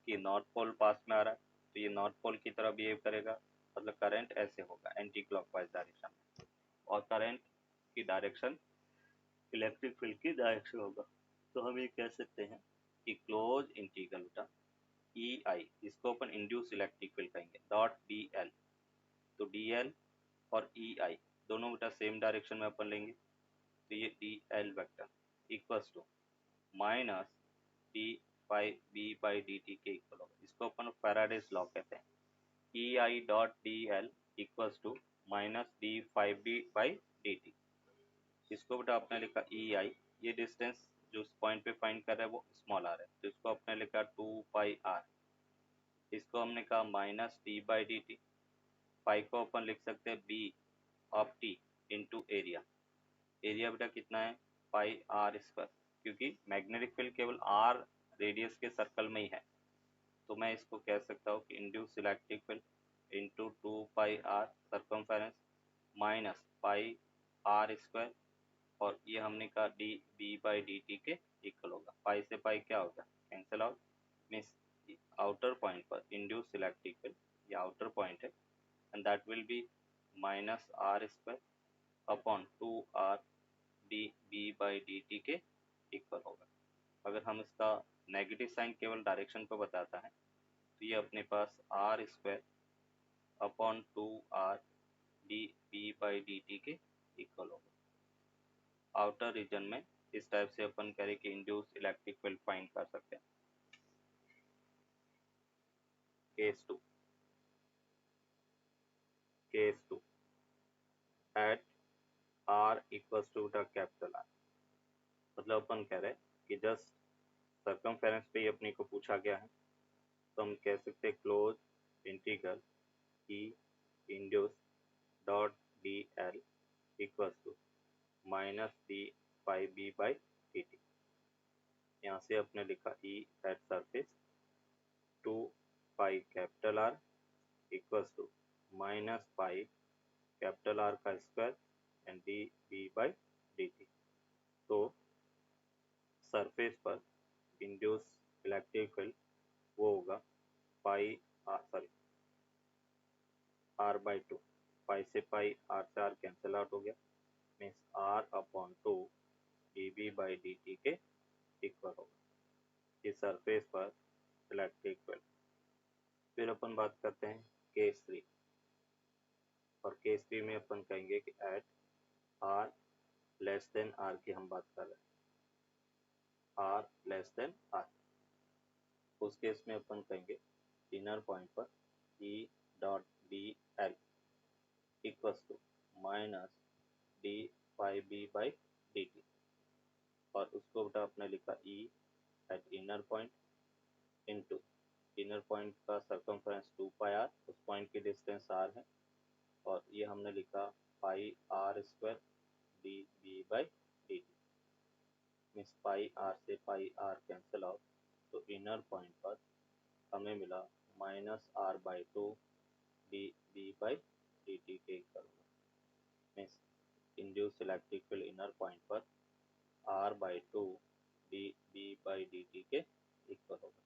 कि नॉर्थ पोल पास में आ रहा है, तो ये नॉर्थ पोल की तरह बिहेव करेगा, मतलब करंट ऐसे होगा एंटी क्लॉकवाइज डायरेक्शन में, और करंट की डायरेक्शन इलेक्ट्रिक फील्ड की डायरेक्शन होगा। तो हम ये कह सकते हैं कि क्लोज इंटीग्रल बेटा ई आई, इसको अपन इंड्यूस इलेक्ट्रिक फील्ड कहेंगे, डॉट डी एल। तो डी एल और ई आई दोनों बेटा सेम डायरेक्शन में अपन लेंगे, तो ये D L vector equals to minus D phi B by D T के इक्वल होगा। इसको अपन फैराडेज लॉ कहते हैं। E I dot D L equals to minus D phi B by D T. इसको बेटा आपने लिखा ई आई, ये डिस्टेंस जो उस पॉइंट पे फाइंड कर रहा है वो स्मॉल आर है, तो इसको आपने लिखा 2 पाई आर। इसको हमने कहा minus D by D T, phi को अपन लिख सकते हैं B of T into area. Area बेटा कितना है पाई आर स्क्वायर, क्योंकि मैग्नेटिक फील्ड केवल आर रेडियस के सर्कल में ही है, तो मैं इसको कह सकता हूँ कि induce electric field into 2 pi R circumference minus pi R square, और ये हमने कहा D B by D T के इक्वल होगा। पाई से पाई क्या होगा cancel out, means outer point पर इंड्यूस इलेक्ट्रिक फील्ड, ये आउटर पॉइंट है, and that will be minus R square upon 2 R D B by D T के equal होगा। अगर हम इसका नेगेटिव साइन केवल डायरेक्शन को बताता है, तो ये अपने पास R square upon 2 R D B by D T के इक्वल होगा। आउटर रीजन में इस टाइप से अपन करें कि इंड्यूस इलेक्ट्रिक फील्ड फाइंड कर सकते हैं। Case two at R equals to the capital R, मतलब अपन कह रहे हैं कि जस्ट सर्कमफेरेंस पे ही अपने को पूछा गया है, तो हम कह सकते हैं close integral E induce dot D L equals to minus D phi B by D T. यहाँ से अपने लिखा E at surface two pi capital R equals to minus pi capital R का square and D B by D T. तो surface पर induce electric field वो होगा pi R by two, pi से पाई आर से R cancel out हो गया, means R upon two D B by D T के इक्वल होगा। इस सरफेस पर इलेक्ट्रिक फील्ड। फिर अपन बात करते हैं केस थ्री, और केस थ्री में अपन कहेंगे कि at R less than R की हम बात कर रहे हैं, आर लेस देन आर। उस केस में अपन कहेंगे इनर पॉइंट पर E dot D L equals to minus D phi B by D T, और उसको बेटा अपने लिखा E at inner point into inner point का सर्कमफेरेंस 2 पाई आर, उस पॉइंट की डिस्टेंस आर है, और ये हमने लिखा pi R square D B by D T, means pi R से पाई आर कैंसिल आउट, तो इनर पॉइंट पर हमें मिला minus R by two D B by D T के इक्वल होगा। Means induce electric field inner point पर R by two D B by D T के equal होगा।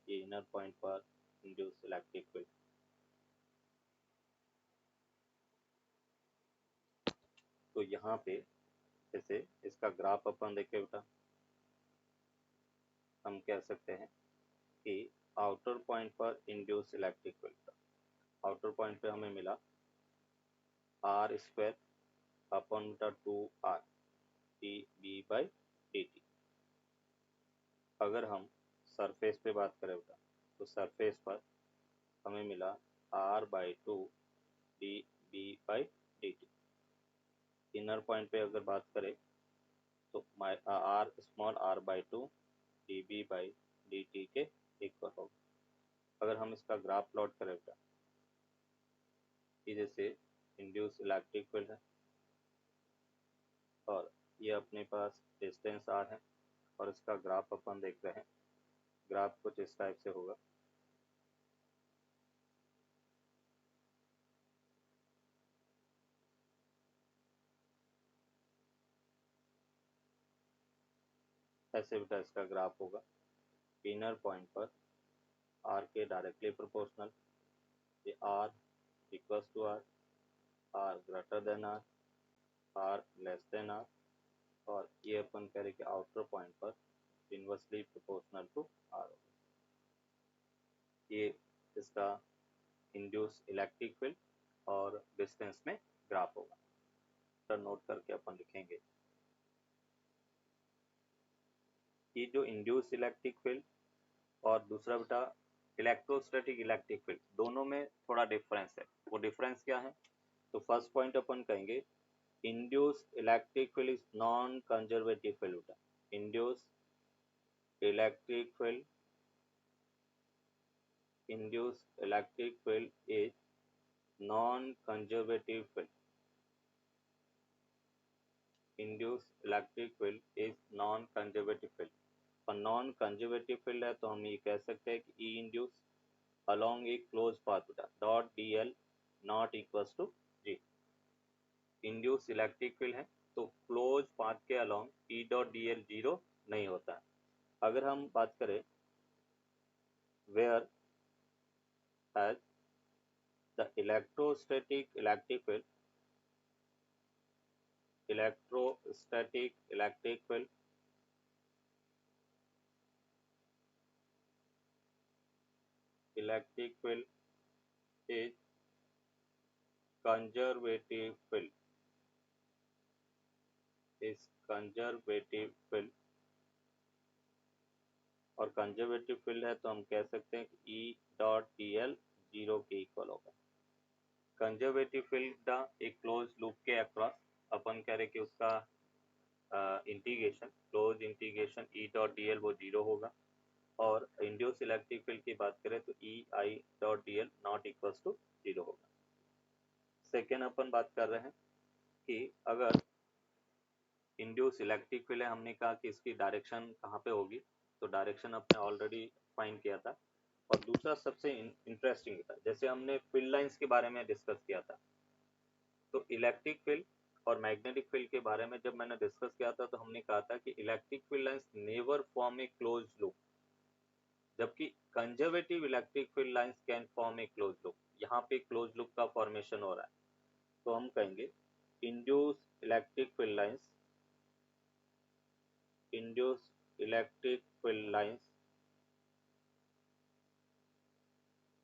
ये इनर पॉइंट पर इंड्यूस इलेक्ट्रिक फील्ड। तो यहाँ पे जैसे इसका ग्राफ अपन देखे बेटा, हम कह सकते हैं कि आउटर पॉइंट पर induce electric field, outer point पे हमें मिला आर स्क्वायर अपॉन बेटा two R D B by D T. अगर हम सरफेस पे बात करें बेटा, तो सरफेस पर हमें मिला R by two D B by D T. Inner point पे अगर बात करें तो R small R by two D B by D T के इक्वल होगा। अगर हम इसका ग्राफ प्लॉट करें बेटा, जैसे इंड्यूस इलेक्ट्रिक फील्ड है और ये अपने पास डिस्टेंस आर है, और इसका ग्राफ अपन देख रहे हैं, ग्राफ कुछ इस टाइप से होगा। ऐसे बेटा इसका ग्राफ होगा, इनर पॉइंट पर आर के डायरेक्टली प्रोपोर्शनल, ये R equals to R, R greater than R, R less than R, और ये अपन कह रहे कि आउटर पॉइंट पर इनवर्सली प्रोपोर्शनल टू आर होगा। ये इसका इंड्यूस इलेक्ट्रिक फील्ड और डिस्टेंस में ग्राफ होगा। तो नोट करके अपन लिखेंगे कि जो इंड्यूस इलेक्ट्रिक फील्ड और दूसरा बेटा इलेक्ट्रोस्टैटिक इलेक्ट्रिक फील्ड, दोनों में थोड़ा डिफरेंस है। वो डिफरेंस क्या है? तो फर्स्ट पॉइंट अपन कहेंगे induce electric field is non conservative field बेटा। Induce electric field is non conservative field. Induce electric field is non conservative field, और नॉन कंजर्वेटिव फील्ड है तो हम ये कह सकते हैं कि E induce along a closed path dot dl not equals to g। Induce electric field है तो क्लोज पाथ के along E dot D L zero नहीं होता है। अगर हम बात करें whereas the electrostatic electric field is conservative field, is conservative field, और कंजर्वेटिव फील्ड है तो हम कह सकते हैं कि E dot D L zero के इक्वल होगा। कंजर्वेटिव फील्ड एक क्लोज लूप के अक्रॉस अपन कह रहे कि उसका इंटीग्रेशन, क्लोज इंटीग्रेशन ई डॉट डी एल वो जीरो होगा, और इंड्यूस इलेक्ट्रिक फील्ड की बात करें तो E I dot D L not equal to zero होगा। सेकेंड अपन बात कर रहे हैं कि अगर इंड्यूस इलेक्ट्रिक फील्ड है, हमने कहा कि इसकी डायरेक्शन कहाँ पे होगी, तो डायरेक्शन अपने ऑलरेडी फाइंड किया था। और दूसरा सबसे इंटरेस्टिंग था, जैसे हमने फील्ड लाइंस के बारे में डिस्कस किया था, तो इलेक्ट्रिक फील्ड और मैग्नेटिक फील्ड के बारे में जब मैंने डिस्कस किया था तो हमने कहा था कि electric field lines never form a close loop, जबकि conservative electric field lines can form a close loop. यहाँ पे क्लोज लूप का फॉर्मेशन हो रहा है, तो हम कहेंगे induce electric field lines, induce electric field lines,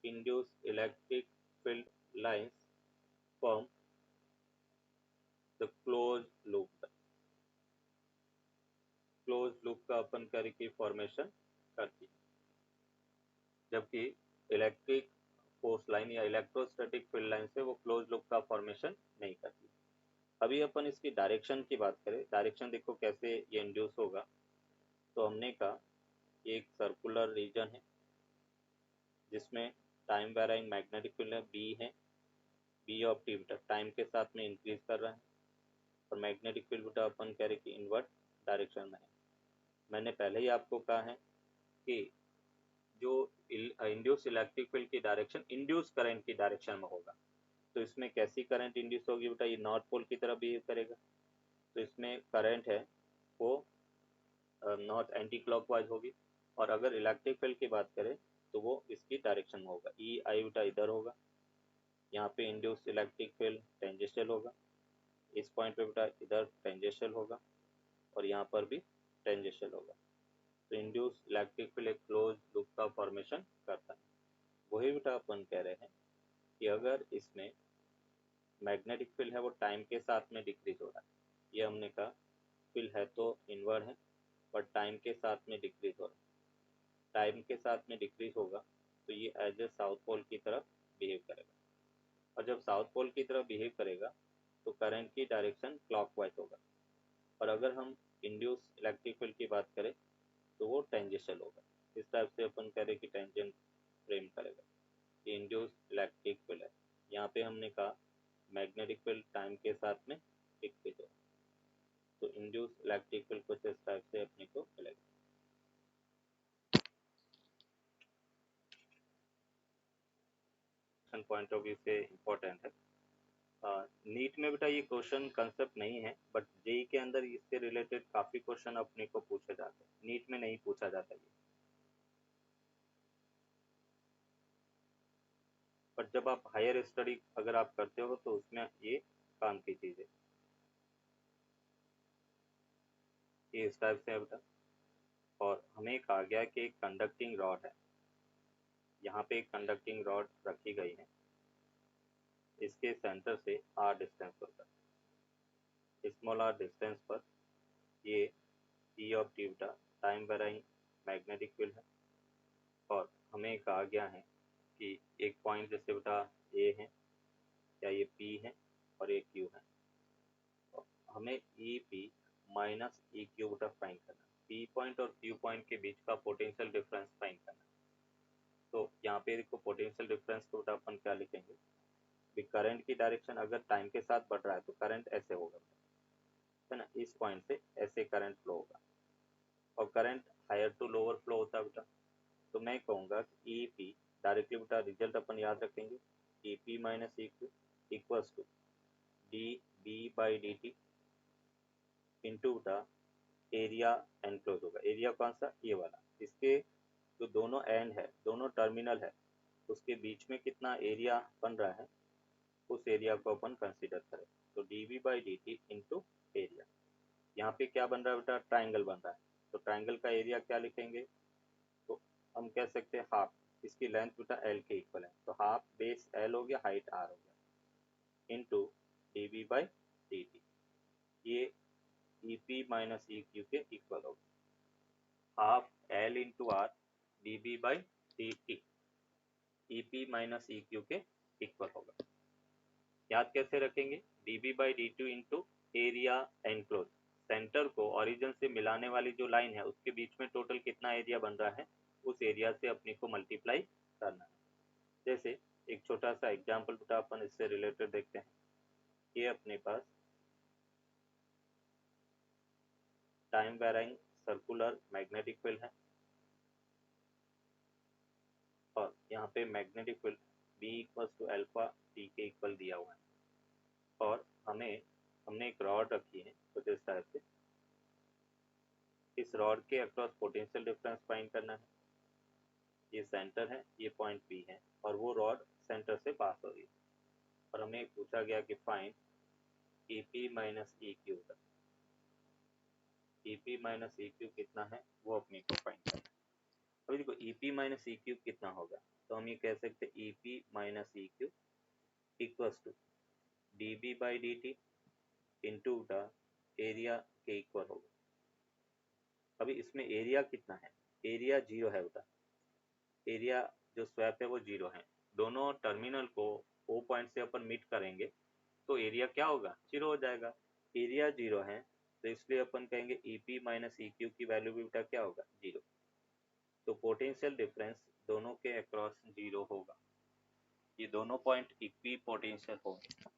induce electric field lines form the closed loop। closed loop का अपन करके फॉर्मेशन करती है, जबकि इलेक्ट्रिक फोर्स लाइन या इलेक्ट्रोस्टैटिक फील्ड लाइन से वो क्लोज लूप का फॉर्मेशन नहीं करती। अभी अपन इसकी डायरेक्शन की बात करें, डायरेक्शन देखो कैसे ये इंड्यूस होगा। तो हमने कहा एक सर्कुलर रीजन है जिसमें टाइम वेराइंग मैग्नेटिक फील्ड है बी है, बी ऑफ टी बेटा टाइम के साथ में इंक्रीज कर रहा है, और मैग्नेटिक फील्ड बेटा अपन कह रहे कि इनवर्ट डायरेक्शन में है। मैंने पहले ही आपको कहा है कि जो इंड्यूस इलेक्ट्रिक फील्ड की डायरेक्शन इंड्यूस करंट की डायरेक्शन में होगा, तो इसमें कैसी करंट इंड्यूस होगी बेटा, ये नॉर्थ पोल की तरफ बिहेव करेगा, तो इसमें करंट है वो नॉर्थ एंटी क्लॉकवाइज होगी। और अगर इलेक्ट्रिक फील्ड की बात करें तो वो इसकी डायरेक्शन में होगा, ई आई बेटा इधर होगा, यहाँ पे इंड्यूस इलेक्ट्रिक फील्ड टेंजेंशियल होगा, इस पॉइंट पे बेटा इधर टेंजेंशियल होगा, और यहाँ पर भी टेंजेंशियल होगा। तो इंड्यूस इलेक्ट्रिक फील्ड एक क्लोज लूप का फॉर्मेशन करता है। वही बेटा अपन कह रहे हैं कि अगर इसमें मैग्नेटिक फील्ड है वो टाइम के साथ में डिक्रीज हो रहा है, ये हमने कहा फील्ड है तो इनवर्ड है, पर टाइम के साथ में डिक्रीज हो रहा है, टाइम के साथ में डिक्रीज होगा तो ये एज ए साउथ पोल की तरफ बिहेव करेगा, और जब साउथ पोल की तरफ बिहेव करेगा तो करंट की डायरेक्शन क्लॉकवाइज होगा। और अगर हम इंड्यूस इलेक्ट्रिक फील्ड की बात करें तो वो टेंजेंशियल होगा। इस टाइप से अपन करें कि टेंजेंट फ्रेम करेगा कि इंड्यूस इलेक्ट्रिक फील्ड है। यहाँ पे हमने कहा मैग्नेटिक फील्ड टाइम के साथ में डिक्रीज होगा, तो इंड्यूस इलेक्ट्रिक फील्ड कुछ इस टाइप से अपने को मिलेगा। पॉइंट ऑफ व्यू से इम्पोर्टेंट है। नीट में बेटा ये क्वेश्चन कंसेप्ट नहीं है, बट जेई के अंदर इससे रिलेटेड काफी क्वेश्चन अपने को पूछे जाते हैं, नीट में नहीं पूछा जाता ये। पर जब आप हायर स्टडी अगर आप करते हो तो उसमें ये काम की चीज है, ये इस टाइप से है बेटा। और हमें कहा गया कि एक कंडक्टिंग रॉड है, यहाँ पे एक कंडक्टिंग रॉड रखी गई है, इसके सेंटर से आर डिस्टेंस पर, स्मॉल आर डिस्टेंस पर ये ई ऑफ टी बेटा टाइम वेराइंग मैग्नेटिक फील्ड है। और हमें कहा गया है कि एक पॉइंट जैसे बेटा ए है या ये पी है और ये क्यू है, तो हमें ई पी माइनस ई क्यू बेटा फाइंड करना है, पी पॉइंट और क्यू पॉइंट के बीच का पोटेंशियल डिफरेंस फाइंड करना है। तो यहाँ पे देखो पोटेंशियल डिफरेंस को बेटा अपन क्या लिखेंगे, करंट की डायरेक्शन अगर टाइम के साथ बढ़ रहा है तो करंट ऐसे होगा, है ना, इस पॉइंट से ऐसे करंट फ्लो होगा, और current higher to lower flow होता है बेटा। तो मैं कहूँगा कि ई पी डायरेक्टली बेटा रिजल्ट अपन याद रखेंगे, E P minus E Q equals to D B by D T into बेटा एरिया एनक्लोज होगा। एरिया कौन सा, ये वाला, इसके जो दोनों एंड है, दोनों टर्मिनल है, उसके बीच में कितना एरिया बन रहा है उस एरिया को अपन कंसीडर करें। तो D B by D T into area, यहाँ पे क्या बन रहा है बेटा, ट्राइंगल बन रहा है, तो ट्राइंगल का एरिया क्या लिखेंगे, तो हम कह सकते हैं हाफ, इसकी लेंथ बेटा एल के इक्वल है, तो हाफ बेस एल हो गया, हाइट आर हो गया, into D B by D T. ये E P minus E Q के इक्वल होगा। Half L into R D B by D T E P minus E Q के equal होगा। याद कैसे रखेंगे? D B by D two into area enclose, centre को origin से मिलाने वाली जो लाइन है उसके बीच में टोटल कितना एरिया बन रहा है उस एरिया से अपने को मल्टीप्लाई करना है। जैसे एक छोटा सा एग्जांपल बेटा अपन इससे रिलेटेड देखते हैं। ये अपने पास time varying circular magnetic field है और यहाँ पे magnetic field B equal to alpha T के इक्वल दिया हुआ है और हमने एक रॉड रखी है कुछ इस तरह से। इस रॉड के अक्रॉस पोटेंशियल डिफरेंस फाइंड करना है। ये सेंटर है, ये पॉइंट P है और वो रॉड सेंटर से पास हो रही है और हमें पूछा गया कि find E P minus E Q का। E P minus E Q कितना है वो अपने को फाइंड करना है। अभी देखो E P minus E Q कितना होगा, तो हम ये कह सकते हैं E P minus E Q equals to D B by D T into the area के इक्वल होगा। अभी इसमें एरिया कितना है? एरिया 0 है बेटा। एरिया जो स्वैप है वो 0 है। दोनों टर्मिनल को ओ पॉइंट से अपन मीट करेंगे तो एरिया क्या होगा? 0 हो जाएगा। एरिया 0 है तो इसलिए अपन कहेंगे ई पी माइनस ई क्यू की वैल्यू भी बेटा क्या होगा? 0। तो पोटेंशियल डिफरेंस दोनों के अक्रॉस 0 होगा। ये दोनों पॉइंट इक्वी पोटेंशियल होंगे।